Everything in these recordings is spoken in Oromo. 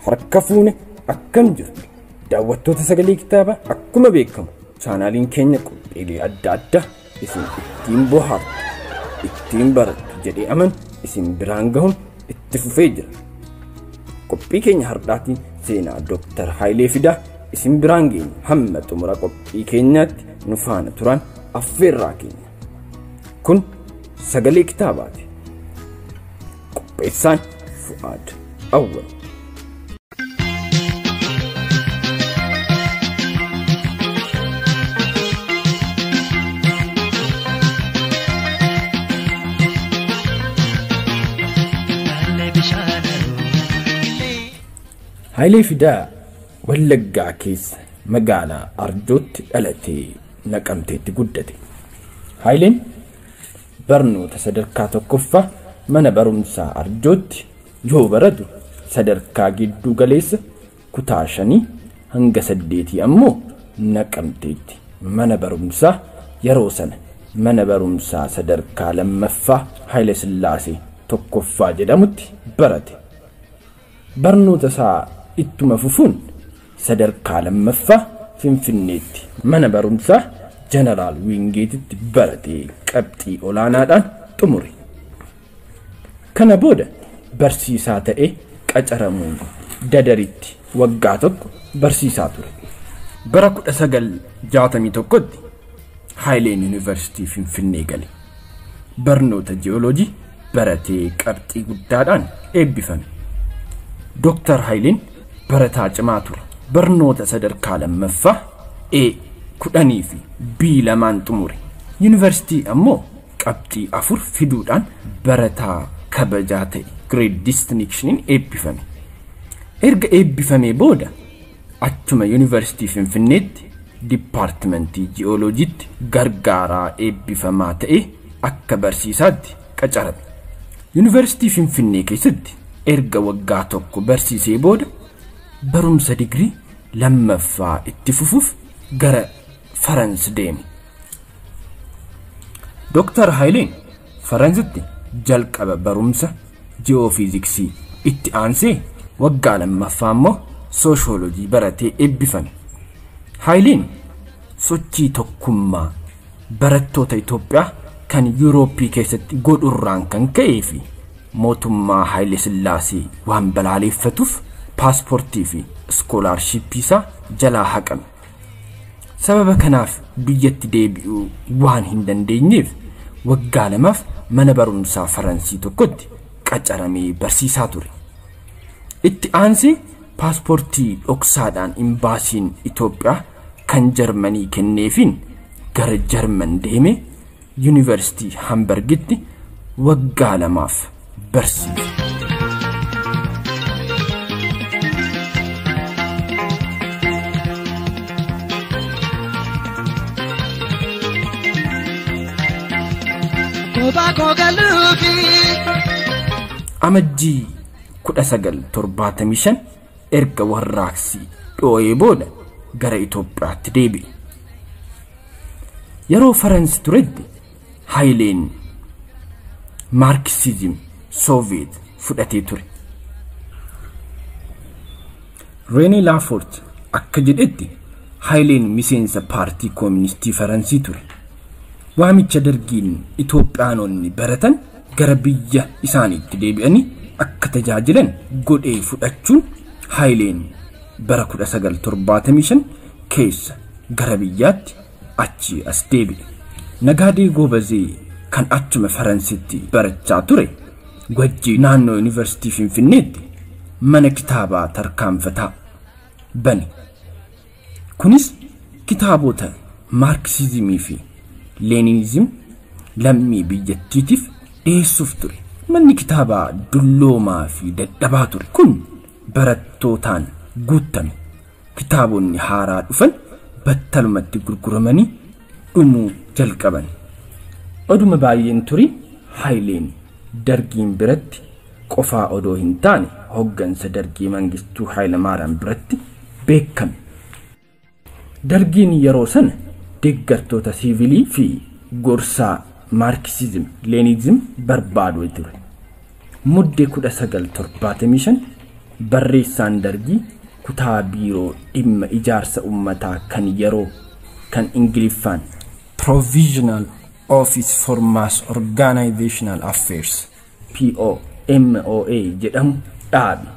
harka fuune akkam jirtu daawwattoota sagalee kitaabaa akkuma beekamu chaanaaliin keenya qophiilee adda addaa isin ittiin bohaartu ittiin barattu jedhee aman isin biraan gahuun itti fufee jira. Qophii keenya hardhaatiin seenaa Dr. Hayilee Fidaa isin biraan geenya hamma xumura qophii keenyaatti nu faana turan affeerraa keenya. Kun sagalee kitaabaati. Qopheessaan Fu'aad Awwal. Hayilee Fidaa Wallaggaa keessa magaalaa Arjootti dhalatee Naqamteetti guddate. Hayileen barnoota sadarkaa tokkoffaa mana barumsaa Arjootti yoo baratu sadarkaa gidduu galeessa kutaa 5 hanga 8 ammoo Naqamteetti mana barumsaa yeroo sana mana barumsaa sadarkaa lammaffaa Hayilee Sillaasee tokkoffaa jedhamutti barate. Barnoota isaa ittuma fufuun sadarkaa lammaffaa Finfinneetti mana barumsaa Jeneraal Wingeetitti baratee qabxii olaanaadhaan xumure. Kana booda barsiisaa ta'ee qacaramuun Dadaritti waggaa tokko barsiisaa ture. Bara 1961tti Hayileen Yuunivarsiitii Finfinnee gale. Barnoota ji'ooloojii baratee qabxii guddaadhaan eebbifame. Dr. Hayileen barataa cimaa ture. Barnoota sadarkaa lammaffaa A10 fi B2 xumure. Yuunivarsiitii ammoo qabxii 4 fiduudhaan barataa kabajaa ta'e Great Distinction eebbifame. Erga eebbifamee booda achuma Yuunivarsiitii Finfinneetti Dipaartimentii Ji'ooloojiitti gargaaraa eebbifamaa ta'e akka barsiisaatti qacarame. Yuunivarsiitii Finfinnee keessatti erga waggaa tokko barsiisee booda barumsa digrii lammaffaa itti fufuuf gara Faransi deeme. Dr. Hayileen Faransitti jalqaba barumsa ji'oofiiziksii itti aansee waggaa lammaffaa immoo sooshoolojii baratee eebbifame. Hayileen sochii tokkummaa barattoota Itoophiyaa kan Yuurooppii keessatti godhurraan kan ka'ee fi mootummaa Hayilee Sillaasee waan balaaleeffatuuf paaspoortii fi iskoolaarshiippii isaa jalaa haqame. Sababa kanaaf biyyatti deebi'uu waan hin dandeenyeef waggaa lamaaf mana barumsaa Faransii tokkotti qacaramee barsiisaa ture. Itti aansee paaspoortii dhoksaadhaan imbaasiin Itoophiyaa kan Jarmanii kenneefiin gara Jarman deemee Yuunivarsiitii Hamburgitti waggaa lamaaf barsiise. Amajjii 1975 erga warraaqsi dhoo'ee booda gara Itoophiyaatti deebi'e. Yeroo Faransi turetti Hayileen Marxism Soviet fudhatee ture. René Lafort akka jedhetti Hayileen miseensa paartii kooministii Faransii ture. Waamicha dargiin Itoophiyaanonni baratan gara biyya isaaniitti deebi'anii akka tajaajilan godhee fudhachuun Hayileen bara 1975 keessa gara biyyaatti achi as deebi'e. Nagaadee Goobazee kan achuma Faransitti barachaa ture wajjii naannoo Yuunivarsiitii Finfinneetti mana kitaabaa tarkaanfataa bane. Kunis kitaabota Marxismii fi Leninism lammii biyyattiitiif dhiyeessuuf ture. Manni kitaabaa dulloomaa fi dadhabaa ture kun barattootaan guutame. Kitaabonni haaraa dhufan battalumatti gurguramanii dhumuu jalqaban. Oduma baay'een turi Hayileen dargiin biratti qofaa odoo hin taane hoggansa dargii Mangistuu Hayilamaariyaam biratti beekame. Dargiin yeroo sana deeggartoota siivilii fi gorsaa Marxism Leninism barbaadu ture. Muddee 1975 barreessaan dargii kutaa biiroo dhimma ijaarsa ummataa kan yeroo kan Ingiliffaan Provisional Office for Mass Organizational Affairs POMOA jedhamu dhaabe.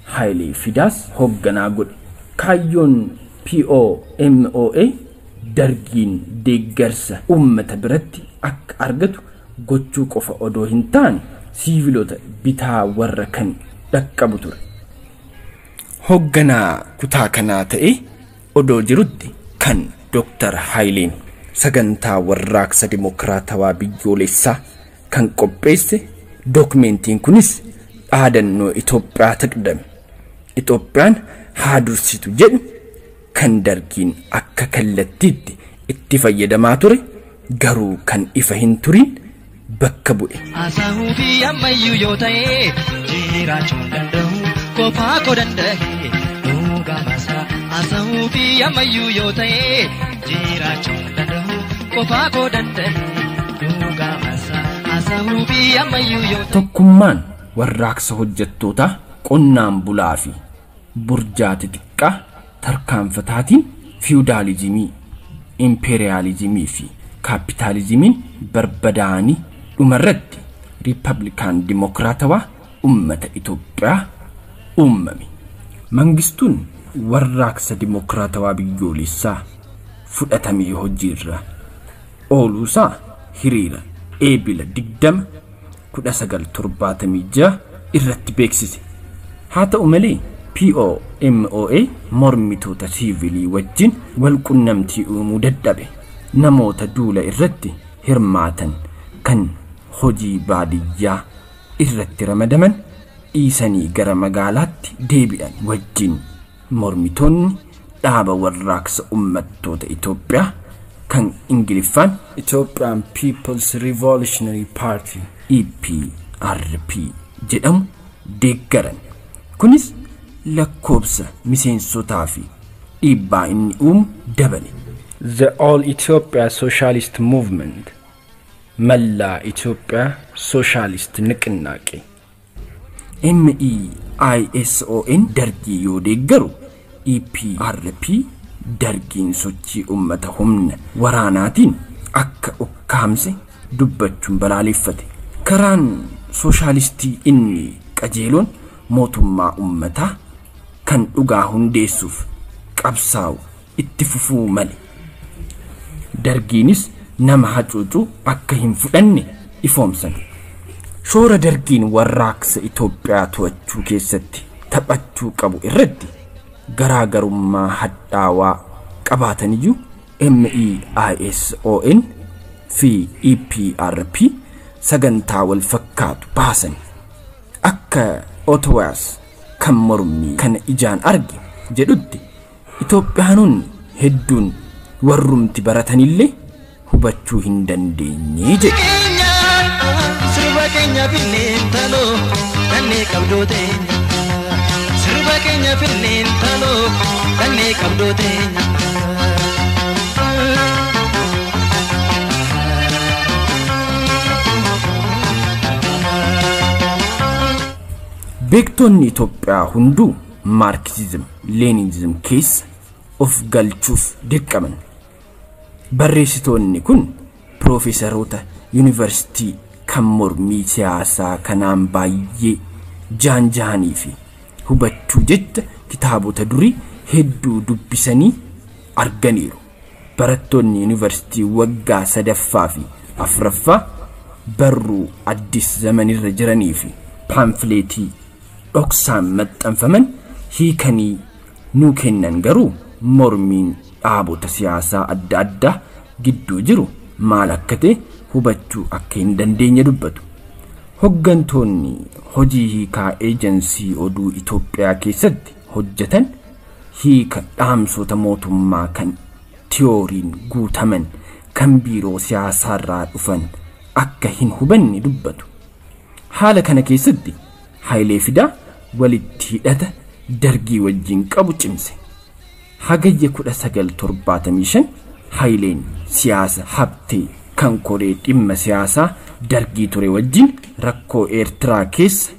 Hailee Fidaas hoogganaa godhe. Kaayyoon POMOA dargiin deeggarsa ummata biratti akka argatu gochuu qofa odoo hin taane siiviloota bitaa warra kan dhaqqabu ture. Hoogganaa kutaa kanaa ta'e odoo jirutti kan Dr. Haileen sagantaa warraaqsa dimokiraatawaa biyyoolessaa kan qopheesse dokumentiin kunis dhaadannoo Itoophiyaa taqdame. Itoophiyaan haa dursitu jedhu kan dargiin akka kallattiitti itti fayyadamaa ture garuu kan ifa hin turin bakka bu'e. Asaahuu fi ammayyuu yoo ta'e jiraachuu danda'u kophaa koo danda'e dhugaa baasaa. Asaahuu fi ammayyuu yoo ta'e jiraachuu danda'u kophaa koo danda'e dhugaa baasaa. Asaahuu fi ammayyuu yoo ta'e. Tokkummaan warraaqsa hojjettootaa qonnaan bulaa fi burjaati xiqqaa tarkaanfataatiin fiudaalizimii, impeeriyaalizimii fi kaapitaalizimiin barbadaa'anii dhumarratti riippablikaan dimokiraatawaa ummata Itoophiyaa uumame. Mangistuun warraaqsa dimokiraatawaa biyyoolessaa fudhatamee hojiirra ooluusaa hiriira eebila 20/1976 irratti beeksise. Haa ta'u malee POMOA mormitoota siivilii wajjin walqunnamtii uumuu dadhabe. Namoota duula irratti hirmaatan kan hojii baadiyyaa irratti ramadaman dhiisanii gara magaalaatti deebi'an wajjin mormitoonni dhaaba warraaqsa ummattoota Itoophiyaa kan Ingiliffaan Ethiopian People's Revolutionary Party EPRP jedhamu deeggaran. Kunis lakkoobsa miseensotaa fi dhiibbaa inni uumu dabale. The All Ethiopia Socialist Movement Mallaa Itoophiyaa Socialist Niqnaaqe MEISON dargii yoo deeggaru EPRP dargiin sochii ummata humna waraanaatiin akka ukkaamse dubbachuun balaaleffate. Karaan sooshaalistii inni qajeeloon mootummaa ummataa kan dhugaa hundeessuuf qabsaa'u itti fufuu male. Dargiinis nama hacuucuu akka hin fudhanne ifoomsan. Shoora dargiin warraaqsa Itoophiyaa to'achuu keessatti taphachuu qabu irratti garaagarummaa hadhaawaa qabaataniyyuu MEISON fi EPRP sagantaa wal fakkaatu baasan. Akka Ottawaas kan mormii kana ijaan arge jedhutti Itoophiyaanonni hedduun warrumti baratanillee hubachuu hin dandeenye jedhe. Sirba keenya finneen taloo kannee qabdoo teenya. Sirba keenya finneen taloo kannee qabdoo teenya. Beektonni Itoophiyaa hunduu Marxism Leninism keessa of galchuuf dirqaman. Barreessitoonni kun Profeesaroota Yuunivarsiitii kan mormii siyaasaa kanaan baay'ee jaanjaanii fi hubachuu jecha kitaabota durii hedduu dubbisanii arganiiru. Barattoonni Yuunivarsiitii waggaa 3ffaa fi 4ffaa barruu addis zamanirra jiranii fi paamfileetii dhoksaan maxxanfaman hiikanii nuu kennan garuu mormiin dhaabota siyaasaa adda addaa gidduu jiru maal akka ta'e hubachuu akka hin dandeenye dubbatu. Hoggantoonni hojii hiikaa eejensii oduu Itoophiyaa keessatti hojjetan hiika dhaamsota mootummaa kan tiyooriin guutaman kan biiroo siyaasaarraa dhufan akka hin hubanne dubbatu. Haala kana keessatti Hailee Fidaa walitti hidhata dargii wajjin qabu cimse. Hagayya 1975 Haileen siyaasa habtee kan koree dhimma siyaasaa dargii ture wajjin rakkoo Eertiraa keessa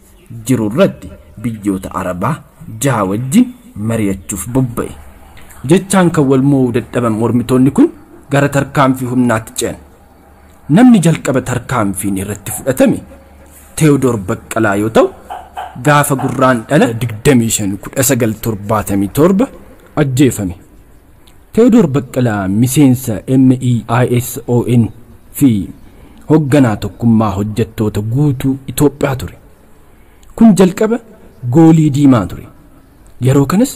jiru irratti biyyoota Arabaa 6 wajjin mari'achuuf bobba'e. Jechaan kan wal mo'uu dadhaban mormitoonni kun gara tarkaanfii humnaatti ce'an. Namni jalqaba tarkaanfiin irratti fudhatame Teewodoor Baqqalaa yoo ta'u, gaafa gurraandhala 25/1977 ajjeefame. Teewodoor Baqqalaa miseensa MEISON fi hoogganaa tokkummaa hojjettoota guutuu Itoophiyaa ture. Kun jalqaba goolii diimaa ture. Yeroo kanas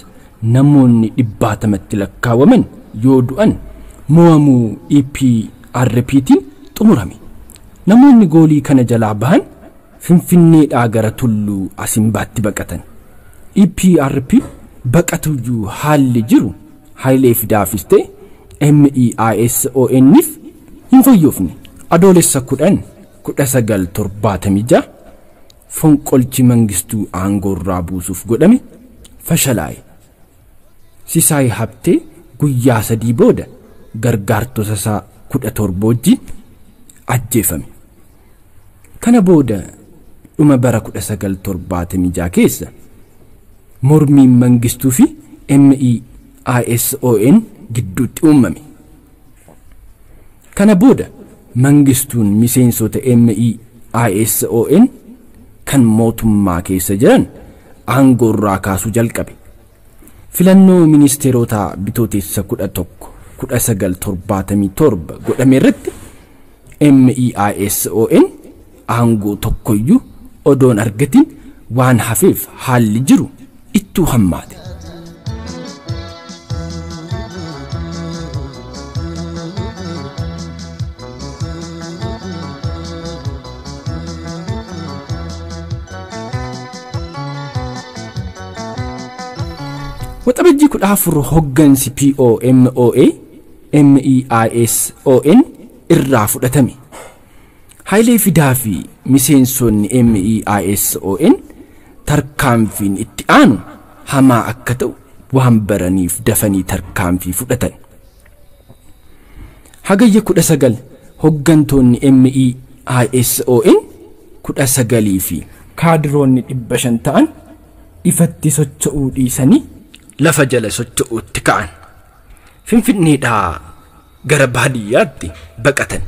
namoonni 100tti lakkaawwaman yoo du'an mo'amuu EPRPtiin xumurame. Namoonni goolii kana jalaa bahan Finfinneedhaa gara Tulluu Asimbaatti baqatan. EPRP baqatuyyuu haalli jiru Hayilee Fidaafis ta'e MEISON'if hin fayyoofne. Adoolessa 1976 fonqolchi Mangistuu aangoorraa buusuuf godhame fashalaa'e. Sisaay Habtee guyyaa 3 booda gargaartota isaa 17 wajjin ajjeefame. Kana booda dhuma bara 1976 keessa mormiin Mangistuu fi MEISON gidduutti uumame. Kana booda Mangistuun miseensota MEISON kan mootummaa keessa jiran aangoorraa kaasuu jalqabe. Filannoo ministeerota bitootessa 11/1977 godhame irratti MEISON aangoo tokkoyyuu odoon argatin waan hafeef haalli jiru ittuu hammaate. Waxabajjii 14 hoggansi POMOA MEISON irraa fudhatame. Hayilee Fidaa fi miseensonni MEISON tarkaanfiin itti aanu hamaa akka ta'u waan baraniif dafanii tarkaanfii fudhatan. Hagayya 19 hoggantoonni MEISON 19 fi kaadiroonni 500 ta'an ifatti socho'uu dhiisanii lafa jala socho'uutti ka'an. Finfinneedhaa gara baadiyyaatti baqatan.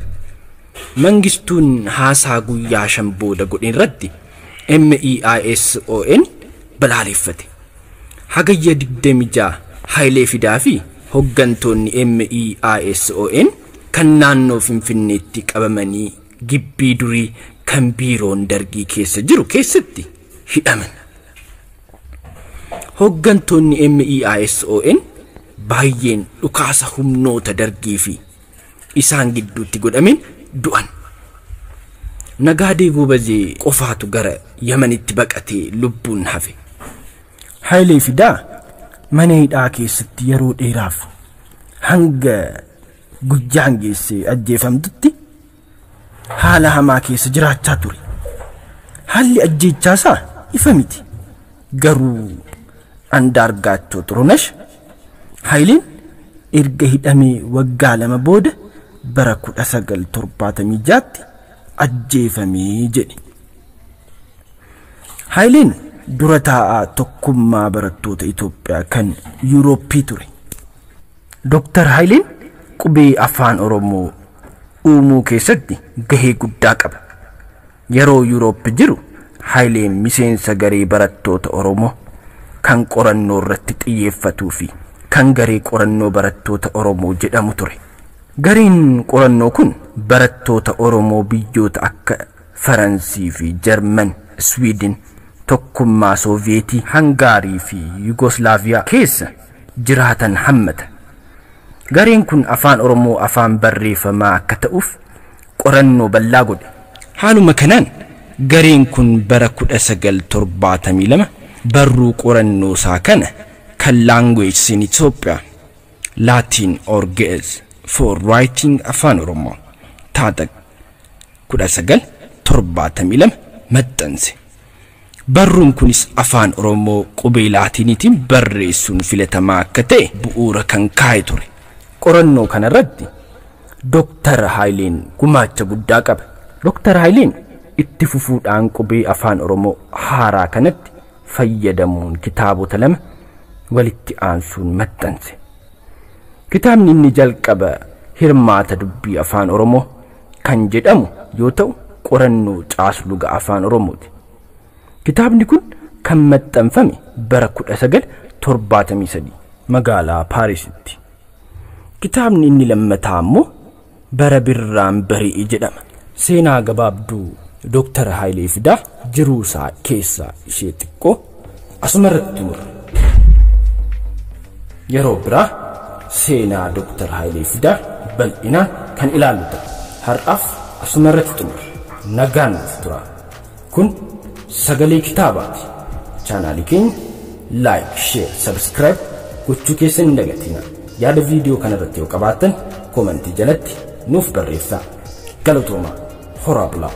Mangistuun haasaa guyyaa 5 booda godhe irratti MEISON balaaleffate. Hagayya 26 Hayilee Fidaa fi hoggantoonni MEISON kan naannoo Finfinneetti qabamanii gibbii durii kan biiroon dargii keessa jiru keessatti hidhaman. Hoggantoonni MEISON baay'een dhukaasa humnoota dargii fi isaan gidduutti godhameen du'an. Nagaadee Goobazee qofaatu gara Yamanitti baqatee lubbuun hafe. Hayilee Fidaa mana hidhaa keessatti yeroo dheeraaf hanga guyyaan geessee ajjeefamtutti haala hamaa keessa jiraachaa ture. Haalli ajjeechaasaa ifa miti. Garuu Andaargaachoo Xurunesh Hayileen erga hidhamee waggaa 2 booda bara 1976tti ajjeefamee jedhe. Hayileen dura taa'aa tokkummaa barattoota Itoophiyaa kan Yuurooppii ture. Dr. Hayileen qubee afaan Oromoo uumuu keessatti gahee guddaa qaba. Yeroo Yuurooppii jiru Hayileen miseensa garee barattoota Oromoo kan qorannoo irratti xiyyeeffatuu fi kan garee qorannoo barattoota Oromoo jedhamu ture. Gareen qorannoo kun barattoota Oromoo biyyoota akka Faransii fi Jarman, Sweden, tokkummaa Sooviyetii, Hangaarii fi Yugoslaaviyaa keessa jiraatan hammata. Gareen kun afaan Oromoo afaan barreeffamaa akka ta'uuf qorannoo bal'aa godhe. Haaluma kanaan gareen kun bara 1972 barruu qorannoo isaa kana kan language in Ethiopia Latin or Ge'ez for writing afaan Oromoo taataq 1972 maxxanse. Barruun kunis afaan Oromoo qubee Laatiniitiin barreessuun filatamaa akka ta'e bu'uura kan kaa'e ture. Qorannoo kanarratti Dr. Hayileen gumaacha guddaa qaba. Dr. Hayileen itti fufuudhaan qubee afaan Oromoo haaraa kanatti fayyadamuun kitaabota lama walitti aansuun maxxanse. Kitaabni inni jalqaba hirmaata dubbii afaan Oromoo kan jedhamu yoo ta'u qorannoo caasluga afaan Oromooti. Kitaabni kun kan maxxanfame bara 1973 magaalaa Paarisitti. Kitaabni inni lammataa immoo bara birraan barii jedhama. Seenaa gabaabduu Dr. Hayilee Fidaa jiruu isaa keessaa ishee xiqqoo asuma irratti murre. Yeroo biraa seenaa Dr. Hayilee Fidaa bal'inaan kan ilaallu ta'a. Har'aaf asuma irratti xumurre. Nagaan nuuf tura. Kun sagalee kitaabaati. Chaanaalii keenya like, share, subscribe gochuu keessan hin dagatina. Yaada viidiyoo kana irratti yoo qabaattan komentii jalatti nuuf barreessaa. Galatoomaa. Horaa bulaa.